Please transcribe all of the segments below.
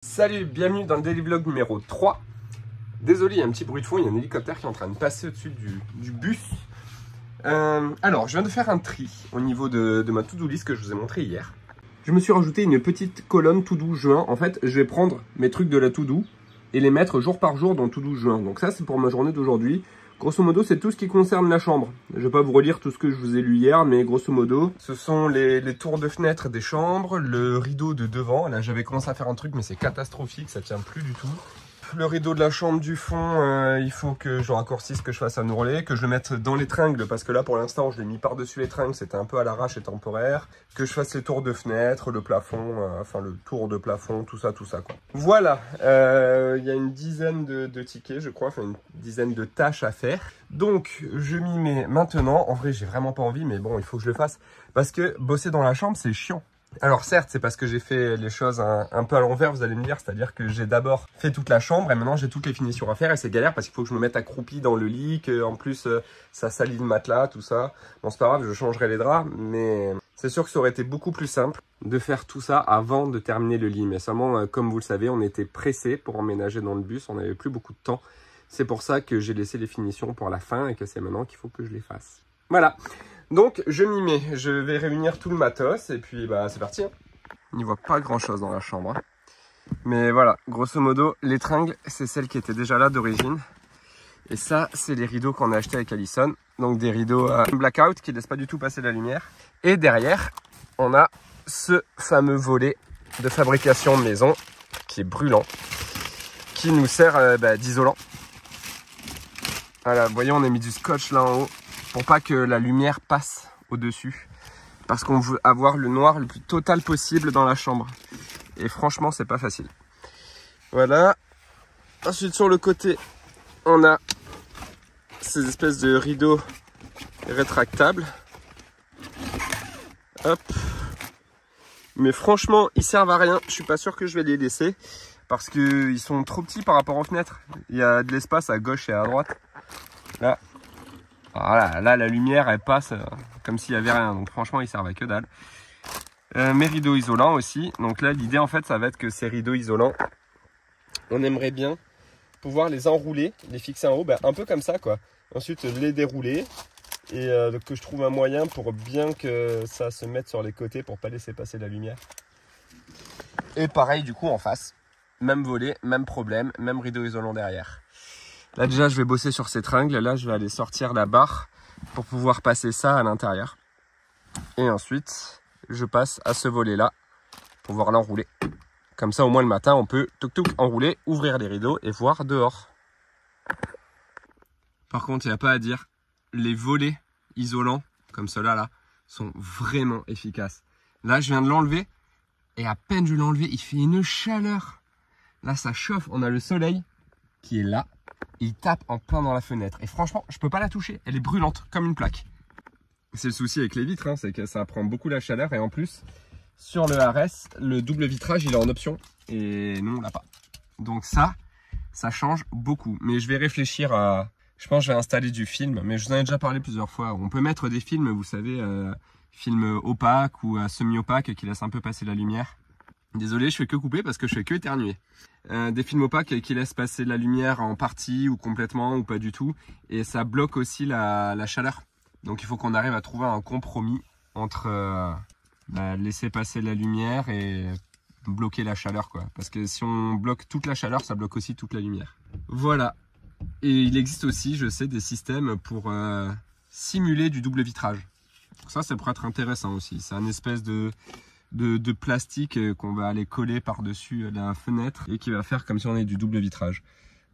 Salut, bienvenue dans le Daily Vlog numéro 3. Désolé, il y a un petit bruit de fond, il y a un hélicoptère qui est en train de passer au-dessus du bus. Alors, je viens de faire un tri au niveau de ma to-do list que je vous ai montré hier. Je me suis rajouté une petite colonne to-do juin. En fait, je vais prendre mes trucs de la to-do et les mettre jour par jour dans to-do juin. Donc ça, c'est pour ma journée d'aujourd'hui. Grosso modo, c'est tout ce qui concerne la chambre. Je vais pas vous relire tout ce que je vous ai lu hier, mais grosso modo, ce sont les tours de fenêtre des chambres, le rideau de devant. Là, j'avais commencé à faire un truc, mais c'est catastrophique, ça tient plus du tout. Le rideau de la chambre du fond, il faut que je raccourcisse, que je fasse un ourlet, que je le mette dans les tringles, parce que là, pour l'instant, je l'ai mis par-dessus les tringles, c'était un peu à l'arrache et temporaire. Que je fasse les tours de fenêtre, le plafond, enfin le tour de plafond, tout ça, quoi. Voilà, il y a une dizaine de tickets, je crois, enfin une dizaine de tâches à faire. Donc, je m'y mets maintenant. En vrai, j'ai vraiment pas envie, mais bon, il faut que je le fasse, parce que bosser dans la chambre, c'est chiant. Alors certes, c'est parce que j'ai fait les choses un peu à l'envers, vous allez me dire, c'est-à-dire que j'ai d'abord fait toute la chambre et maintenant j'ai toutes les finitions à faire et c'est galère parce qu'il faut que je me mette accroupi dans le lit, qu'en plus ça salit le matelas, tout ça. Bon, c'est pas grave, je changerai les draps, mais c'est sûr que ça aurait été beaucoup plus simple de faire tout ça avant de terminer le lit. Mais seulement, comme vous le savez, on était pressés pour emménager dans le bus, on n'avait plus beaucoup de temps. C'est pour ça que j'ai laissé les finitions pour la fin et que c'est maintenant qu'il faut que je les fasse. Voilà. Donc je m'y mets, je vais réunir tout le matos et puis bah c'est parti. On n'y voit pas grand chose dans la chambre. Mais voilà, grosso modo, les tringles, c'est celles qui étaient déjà là d'origine. Et ça, c'est les rideaux qu'on a achetés avec Alison. Donc des rideaux blackout qui ne laissent pas du tout passer la lumière. Et derrière, on a ce fameux volet de fabrication maison qui est brûlant, qui nous sert d'isolant. Voilà, vous voyez, on a mis du scotch là en haut, pour pas que la lumière passe au-dessus. Parce qu'on veut avoir le noir le plus total possible dans la chambre. Et franchement, c'est pas facile. Voilà. Ensuite, sur le côté, on a ces espèces de rideaux rétractables. Hop. Mais franchement, ils servent à rien. Je suis pas sûr que je vais les laisser. Parce qu'ils sont trop petits par rapport aux fenêtres. Il y a de l'espace à gauche et à droite. Là. Voilà, là la lumière elle passe comme s'il n'y avait rien, donc franchement ils servent à que dalle. Mes rideaux isolants aussi, donc là l'idée en fait ça va être que ces rideaux isolants, on aimerait bien pouvoir les enrouler, les fixer en haut, un peu comme ça quoi. Ensuite les dérouler et que je trouve un moyen pour bien que ça se mette sur les côtés pour pas laisser passer la lumière. Et pareil du coup en face, même volet, même problème, même rideau isolant derrière. Là déjà je vais bosser sur ces tringles, là je vais aller sortir la barre pour pouvoir passer ça à l'intérieur. Et ensuite je passe à ce volet là pour pouvoir l'enrouler. Comme ça au moins le matin on peut enrouler, ouvrir les rideaux et voir dehors. Par contre il n'y a pas à dire, les volets isolants comme ceux-là là sont vraiment efficaces. Là je viens de l'enlever et à peine je l'ai enlevé il fait une chaleur. Là ça chauffe, on a le soleil qui est là. Il tape en plein dans la fenêtre. Et franchement, je peux pas la toucher. Elle est brûlante, comme une plaque. C'est le souci avec les vitres, hein, c'est que ça prend beaucoup la chaleur. Et en plus, sur le RS, le double vitrage, il est en option. Et nous, on l'a pas. Donc ça change beaucoup. Mais je vais réfléchir à... Je pense que je vais installer du film. Mais je vous en ai déjà parlé plusieurs fois. On peut mettre des films, vous savez, films opaques ou semi-opaques qui laissent un peu passer la lumière. Désolé, je fais que couper parce que je fais que éternuer. Des films opaques qui laissent passer la lumière en partie ou complètement ou pas du tout. Et ça bloque aussi la chaleur. Donc il faut qu'on arrive à trouver un compromis entre laisser passer la lumière et bloquer la chaleur, quoi. Parce que si on bloque toute la chaleur, ça bloque aussi toute la lumière. Voilà. Et il existe aussi, je sais, des systèmes pour simuler du double vitrage. Ça pourrait être intéressant aussi. C'est un espèce de plastique qu'on va aller coller par-dessus la fenêtre et qui va faire comme si on est du double vitrage.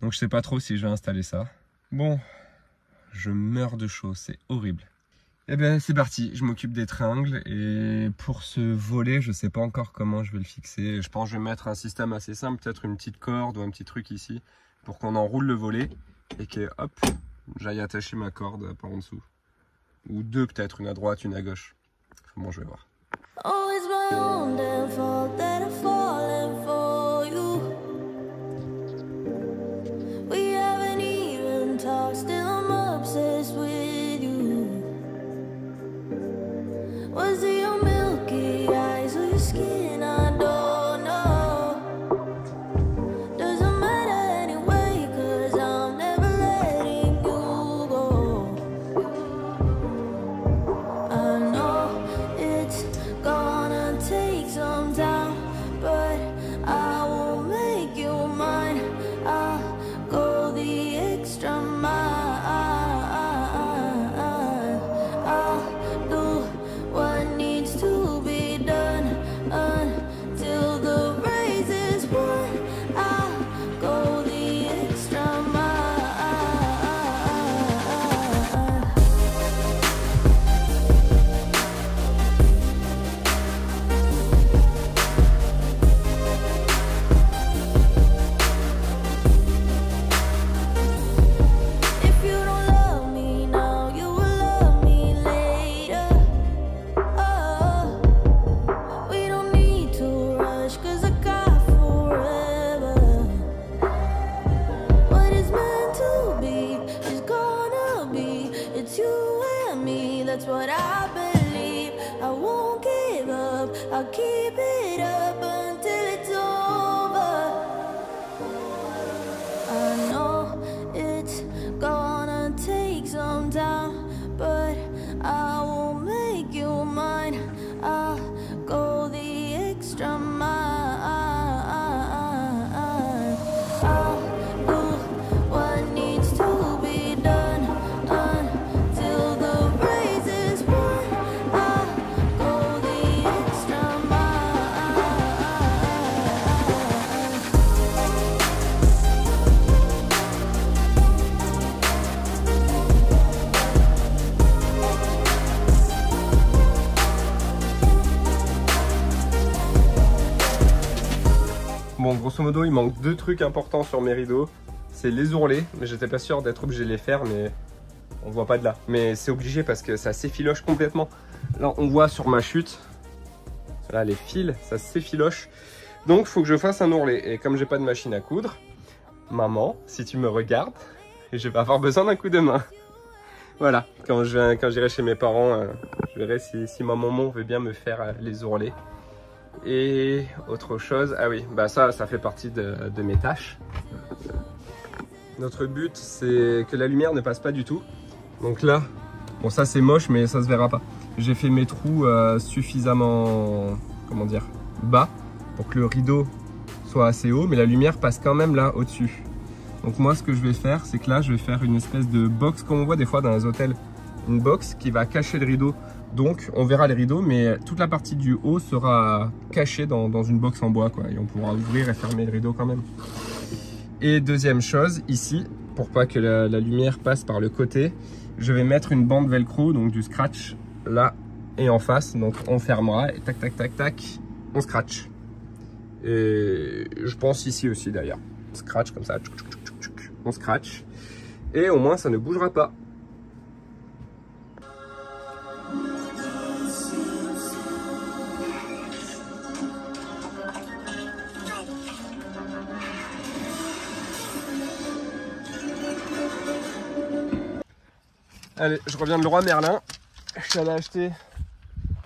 Donc je sais pas trop si je vais installer ça. Bon, je meurs de chaud, c'est horrible. Et bien c'est parti, je m'occupe des tringles et pour ce volet, je sais pas encore comment je vais le fixer. Je pense que je vais mettre un système assez simple, peut-être une petite corde ou un petit truc ici pour qu'on enroule le volet et que hop, j'aille attacher ma corde par en dessous. Ou deux peut-être, une à droite, une à gauche. Bon, je vais voir. Oh, it's my own damn fault that I've fallen for you. We haven't even talked, still I'm obsessed with you. Was it your milky eyes or your skin? I don't know. grosso modo, il manque 2 trucs importants sur mes rideaux. C'est les ourlets, mais j'étais pas sûr d'être obligé de les faire, mais on voit pas de là. Mais c'est obligé parce que ça s'effiloche complètement. Là, on voit sur ma chute, là, les fils, ça s'effiloche. Donc, il faut que je fasse un ourlet. Et comme j'ai pas de machine à coudre, maman, si tu me regardes, je vais avoir besoin d'un coup de main. Voilà, quand j'irai chez mes parents, je verrai si ma maman veut bien me faire les ourlets. Et autre chose, ah oui, bah ça fait partie de mes tâches. Notre but, c'est que la lumière ne passe pas du tout. Donc là, bon ça c'est moche, mais ça se verra pas. J'ai fait mes trous suffisamment, comment dire, bas pour que le rideau soit assez haut, mais la lumière passe quand même là au-dessus. Donc moi, ce que je vais faire, c'est que là, je vais faire une espèce de box, comme on voit des fois dans les hôtels, une box qui va cacher le rideau. Donc on verra les rideaux, mais toute la partie du haut sera cachée dans une box en bois, quoi, et on pourra ouvrir et fermer le rideau quand même. Et deuxième chose, ici, pour pas que la lumière passe par le côté, je vais mettre une bande velcro, donc du scratch, là et en face. Donc on fermera et tac tac tac tac, on scratch. Et je pense ici aussi d'ailleurs, scratch comme ça, on scratch, et au moins ça ne bougera pas. Allez, je reviens de Leroy Merlin. Je suis allé acheter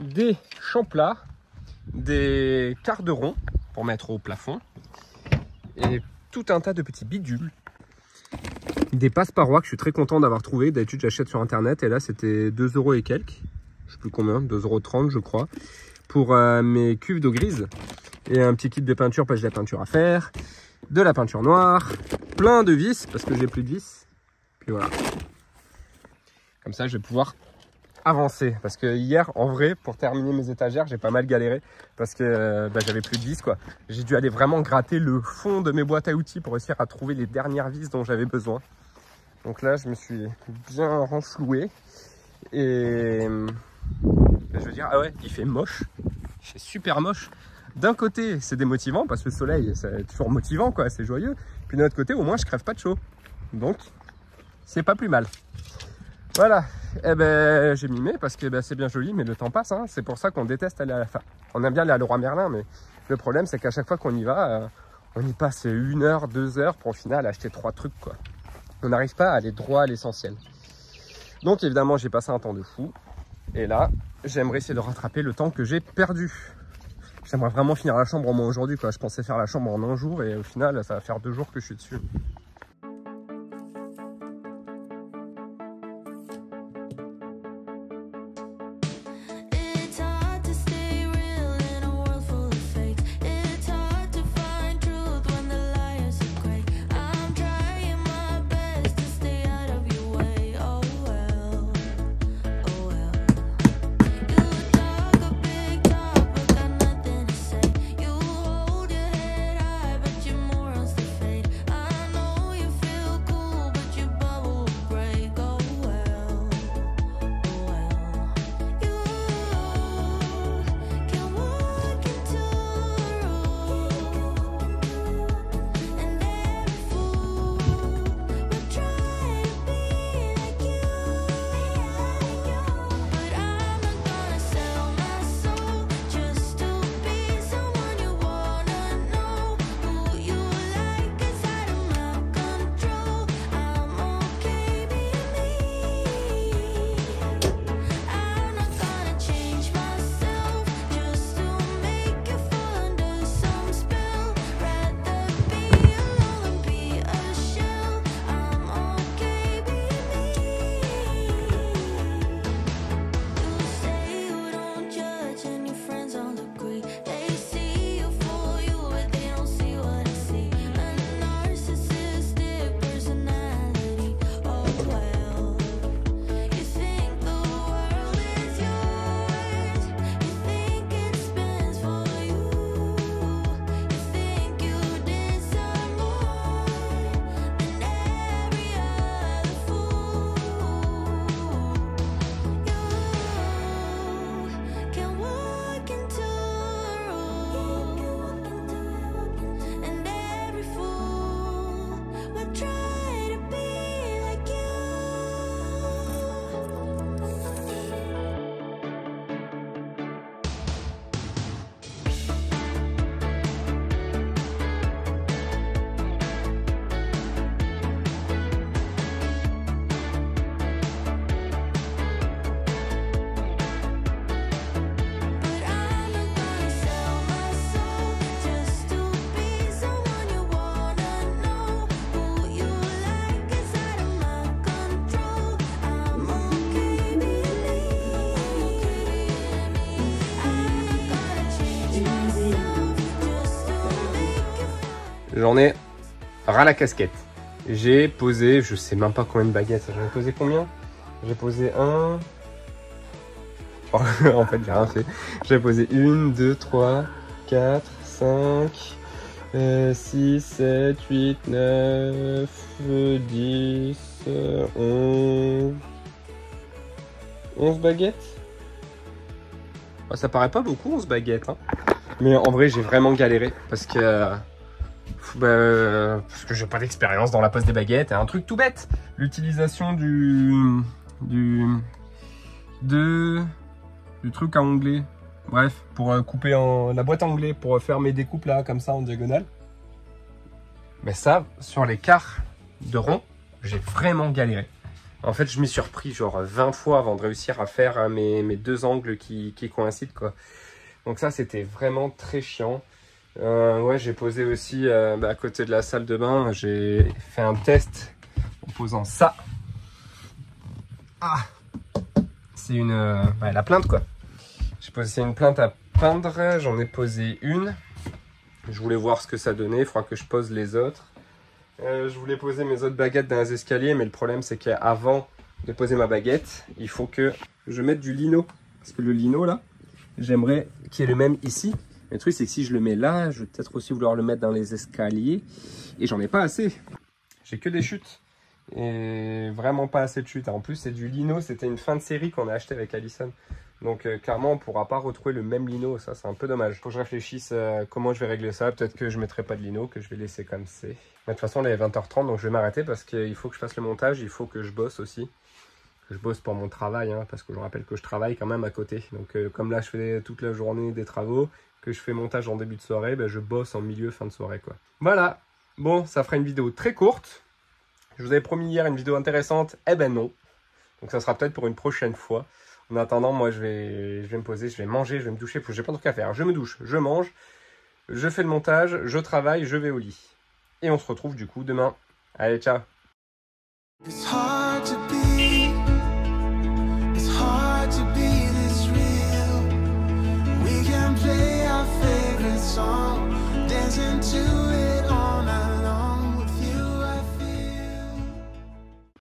des champlats, des quarts de rond pour mettre au plafond et tout un tas de petits bidules. Des passe-parois que je suis très content d'avoir trouvé. D'habitude, j'achète sur internet et là, c'était 2 € et quelques. Je sais plus combien, 2,30 € je crois. Pour mes cuves d'eau grise et un petit kit de peinture parce que j'ai de la peinture à faire, de la peinture noire, plein de vis parce que j'ai plus de vis. Puis voilà. Comme ça, je vais pouvoir avancer. Parce que hier, en vrai, pour terminer mes étagères, j'ai pas mal galéré. Parce que j'avais plus de vis, quoi. J'ai dû aller vraiment gratter le fond de mes boîtes à outils pour réussir à trouver les dernières vis dont j'avais besoin. Donc là, je me suis bien renfloué. Et je veux dire, ah ouais, il fait moche. Il fait super moche. D'un côté, c'est démotivant parce que le soleil, c'est toujours motivant, quoi. C'est joyeux. Puis de l'autre côté, au moins, je crève pas de chaud. Donc, c'est pas plus mal. Voilà, eh ben, j'ai mimé parce que c'est bien joli, mais le temps passe. Hein. C'est pour ça qu'on déteste aller à la fin. On aime bien aller à Leroy Merlin, mais le problème, c'est qu'à chaque fois qu'on y va, on y passe 1 heure, 2 heures pour au final acheter 3 trucs, quoi. On n'arrive pas à aller droit à l'essentiel. Donc évidemment, j'ai passé un temps de fou. Et là, j'aimerais essayer de rattraper le temps que j'ai perdu. J'aimerais vraiment finir la chambre au moins aujourd'hui, quoi. Je pensais faire la chambre en 1 jour et au final, ça va faire 2 jours que je suis dessus. j'en ai ras la casquette. J'ai posé, je sais même pas combien de baguettes. J'en ai posé combien? J'ai posé un... en fait, j'ai rien fait. J'ai posé 1, 2, 3, 4, 5, 6, 7, 8, 9, 10, 11... 11 baguettes. Ça paraît pas beaucoup, 11 baguettes. Hein. Mais en vrai, j'ai vraiment galéré parce que j'ai pas d'expérience dans la pose des baguettes. Et un truc tout bête, l'utilisation du truc à onglet. Bref, pour couper la boîte à onglet, pour faire mes découpes là, comme ça, en diagonale. Mais ça, sur les quarts de rond, j'ai vraiment galéré. En fait, je m'y suis repris genre 20 fois avant de réussir à faire mes deux angles qui coïncident, quoi. Donc ça, c'était vraiment très chiant. Ouais, j'ai posé aussi à côté de la salle de bain. J'ai fait un test en posant ça. Ah, c'est la plainte, quoi. J'ai posé une plainte à peindre. J'en ai posé une. Je voulais voir ce que ça donnait. Il faudra que je pose les autres. Je voulais poser mes autres baguettes dans les escaliers, mais le problème c'est qu'avant de poser ma baguette, il faut que je mette du lino. Parce que le lino là, j'aimerais qu'il y ait le même ici. Mais le truc c'est que si je le mets là, je vais peut-être aussi vouloir le mettre dans les escaliers. Et j'en ai pas assez. J'ai que des chutes. Et vraiment pas assez de chutes. En plus c'est du lino, c'était une fin de série qu'on a acheté avec Alison. Donc clairement on ne pourra pas retrouver le même lino, ça c'est un peu dommage. Faut que je réfléchisse comment je vais régler ça. Peut-être que je ne mettrai pas de lino, que je vais laisser comme c'est. Mais de toute façon, il est 20h30, donc je vais m'arrêter parce qu'il faut que je fasse le montage, il faut que je bosse aussi. Que je bosse pour mon travail, hein, parce que je rappelle que je travaille quand même à côté. Donc comme là, je fais toute la journée des travaux, que je fais montage en début de soirée, je bosse en milieu, fin de soirée, quoi. Voilà, bon, ça fera une vidéo très courte. Je vous avais promis hier une vidéo intéressante, eh ben non. Donc ça sera peut-être pour une prochaine fois. En attendant, moi, je vais me poser, je vais manger, je vais me doucher, parce que j'ai pas de truc à faire. Je me douche, je mange, je fais le montage, je travaille, je vais au lit. Et on se retrouve du coup demain. Allez, ciao!